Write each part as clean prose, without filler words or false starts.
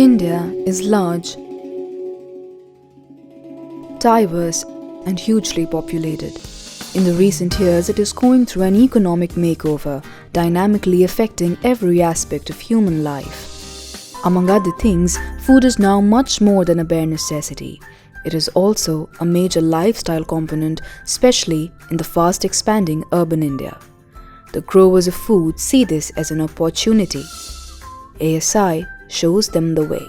India is large, diverse, and hugely populated. In the recent years, it is going through an economic makeover, dynamically affecting every aspect of human life. Among other things, food is now much more than a bare necessity. It is also a major lifestyle component, especially in the fast expanding urban India. The growers of food see this as an opportunity. ASI shows them the way.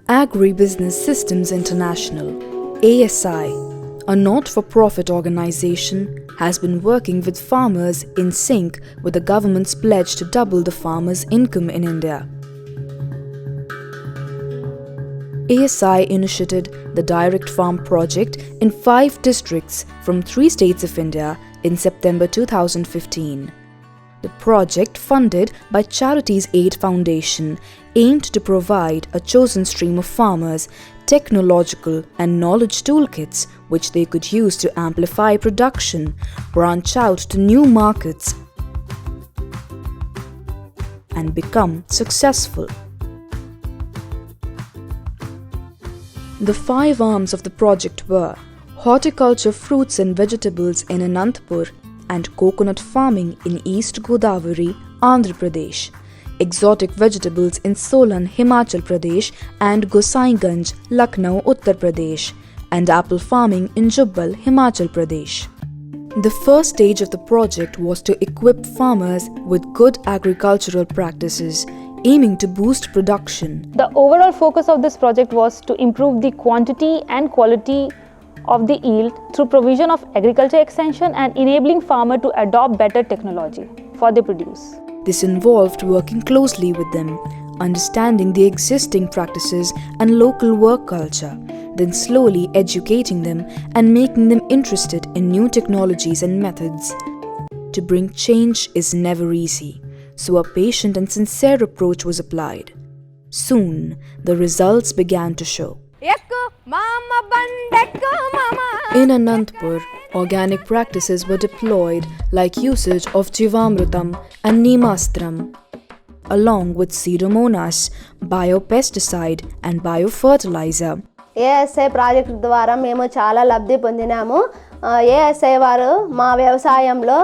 Agribusiness Systems International, ASI, a not-for-profit organization, has been working with farmers in sync with the government's pledge to double the farmers' income in India. ASI initiated the Direct Farm project in 5 districts from 3 states of India in September 2015. The project, funded by Charities Aid Foundation, aimed to provide a chosen stream of farmers technological and knowledge toolkits which they could use to amplify production, branch out to new markets, and become successful. The 5 arms of the project were horticulture, fruits and vegetables in Anantapur, and coconut farming in East Godavari, Andhra Pradesh, exotic vegetables in Solan, Himachal Pradesh and Gosaiganj, Lucknow, Uttar Pradesh, and apple farming in Jubbal, Himachal Pradesh. The first stage of the project was to equip farmers with good agricultural practices, aiming to boost production. The overall focus of this project was to improve the quantity and quality of the yield through provision of agriculture extension and enabling farmer to adopt better technology for the produce. This involved working closely with them, understanding the existing practices and local work culture, then slowly educating them and making them interested in new technologies and methods. To bring change is never easy, so a patient and sincere approach was applied. Soon, the results began to show. In Anantapur, organic practices were deployed like usage of Jivamrutam and Neemastram, along with Pseudomonas, biopesticide and biofertilizer. ASI project ద్వారా మేము చాలా లబ్ధి పొందినాము. ASI వారు మా వ్యవసాయంలో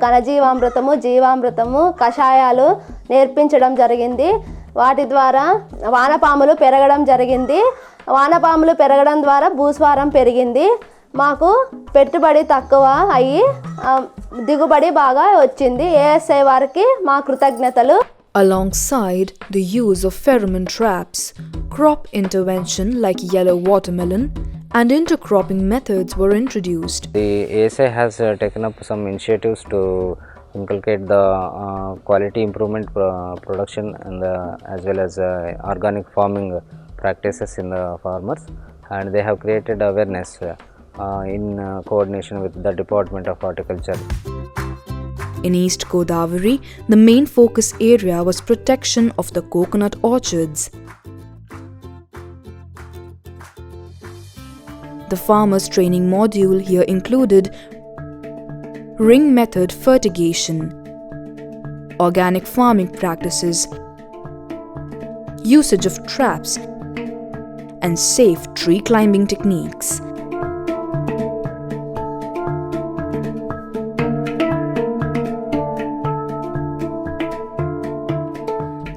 ఘనజీవామృతము, జీవామృతము, కషాయాలు నేర్పించడం జరిగింది. వాటి ద్వారా వానపాములు పెరగడం జరిగింది. వానపాములు పెరగడం ద్వారా భూస్వారం పెరిగింది. మాకు పెట్టుబడి తక్కువ అయ్యి దిగుబడి బాగా వచ్చింది. ASI వారికి మా కృతజ్ఞతలు. Alongside the use of pheromone traps, crop intervention like yellow watermelon and intercropping methods were introduced. The ASI has taken up some initiatives to inculcate the quality improvement production and as well as organic farming practices in the farmers, and they have created awareness in coordination with the Department of Horticulture. In East Godavari, the main focus area was protection of the coconut orchards. The farmers' training module here included ring method fertigation, organic farming practices, usage of traps, and safe tree climbing techniques.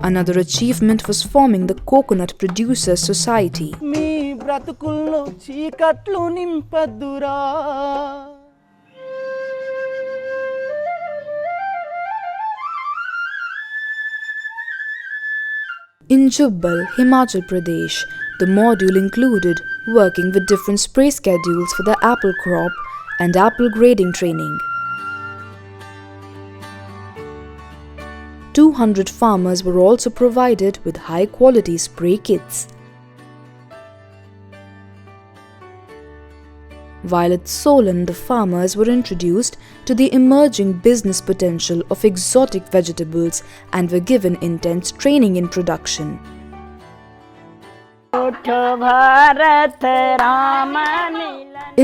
Another achievement was forming the Coconut Producers Society. In Jubbal, Himachal Pradesh, the module included working with different spray schedules for the apple crop and apple grading training. 200 farmers were also provided with high-quality spray kits. While at Solan, the farmers were introduced to the emerging business potential of exotic vegetables and were given intense training in production.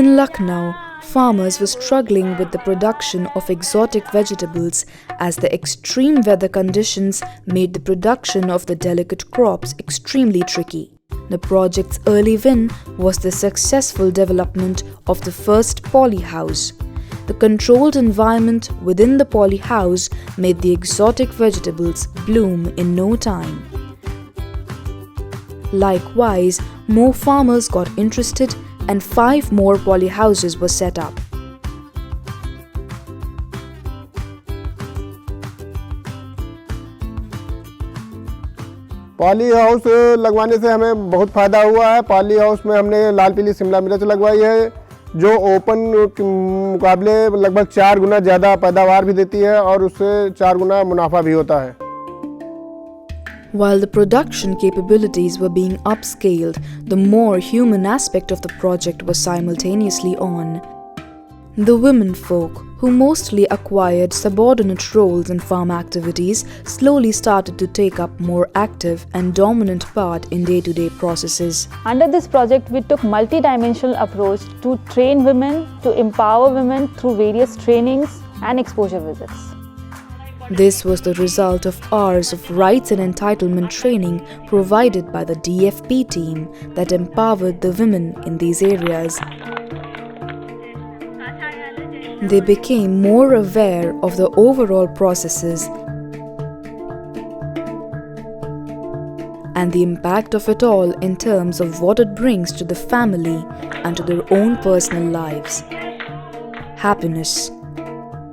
In Lucknow, Farmers were struggling with the production of exotic vegetables as the extreme weather conditions made the production of the delicate crops extremely tricky. The project's early win was the successful development of the first poly house. The controlled environment within the poly house made the exotic vegetables bloom in no time. Likewise, more farmers got interested and 5 more poly houses were set up. Poly house लगवाने से हमें बहुत फ़ायदा हुआ है। Poly house में हमने लाल पीली शिमला मिर्च लगवाई है जो ओपन के मुकाबले लगभग 4 गुना ज़्यादा पैदावार भी देती है और उससे 4 गुना मुनाफा भी होता है। While the production capabilities were being upscaled, the more human aspect of the project was simultaneously on. The women folk, who mostly acquired subordinate roles in farm activities, slowly started to take up more active and dominant part in day-to-day processes. Under this project, we took multi-dimensional approach to train women, to empower women through various trainings and exposure visits. This was the result of hours of rights and entitlement training provided by the DFP team that empowered the women in these areas. They became more aware of the overall processes and the impact of it all in terms of what it brings to the family and to their own personal lives. Happiness,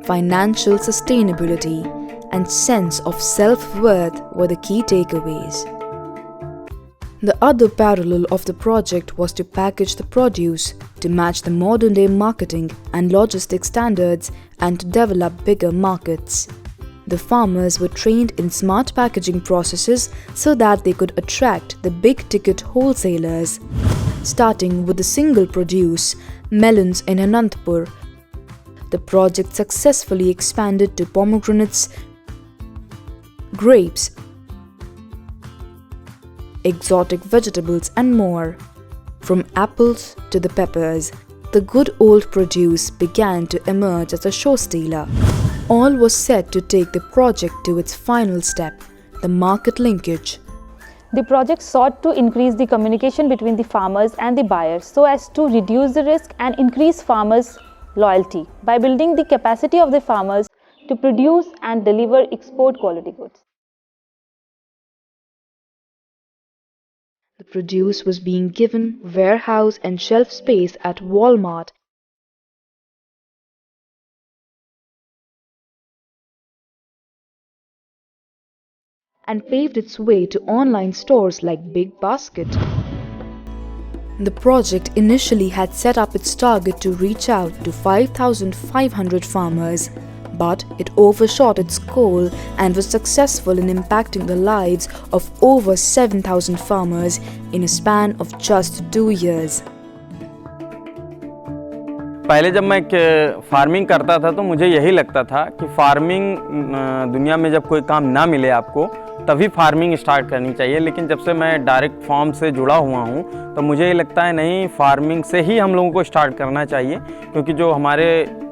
financial sustainability, and sense of self-worth were the key takeaways. The other parallel of the project was to package the produce to match the modern-day marketing and logistics standards and to develop bigger markets. The farmers were trained in smart packaging processes so that they could attract the big-ticket wholesalers. Starting with the single produce, melons in Anantapur, the project successfully expanded to pomegranates, grapes, exotic vegetables and more. From apples to the peppers, the good old produce began to emerge as a show stealer. All was set to take the project to its final step, the market linkage. The project sought to increase the communication between the farmers and the buyers so as to reduce the risk and increase farmers' loyalty by building the capacity of the farmers to produce and deliver export quality goods. The produce was being given warehouse and shelf space at Walmart and paved its way to online stores like Big Basket. The project initially had set up its target to reach out to 5,500 farmers, but it overshot its goal and was successful in impacting the lives of over 7,000 farmers in a span of just 2 years. पहले जब मैं farming करता था तो मुझे यही लगता था कि फार्मिंग दुनिया में जब कोई काम ना मिले आपको तभी फार्मिंग स्टार्ट करनी चाहिए, लेकिन जब से मैं डायरेक्ट फार्म से जुड़ा हुआ हूँ तो मुझे ये लगता है नहीं, फार्मिंग से ही हम लोगों को स्टार्ट करना चाहिए, क्योंकि जो हमारे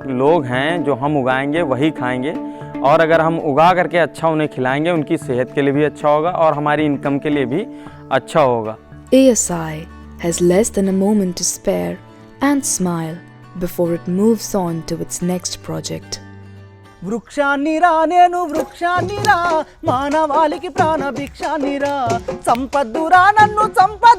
लोग हैं जो हम उगाएंगे वही खाएंगे, और अगर हम उगा करके अच्छा उन्हें खिलाएंगे उनकी सेहत के लिए भी अच्छा होगा और हमारी इनकम के लिए भी अच्छा होगा. ASI has less than a moment to spare and smile before it moves on to its next project. వృక్షాన్నిరా నేను వృక్షాన్నిరా మానవాళికి ప్రాణ భిక్షాన్నిరా సంపద్దురా నన్ను సంపద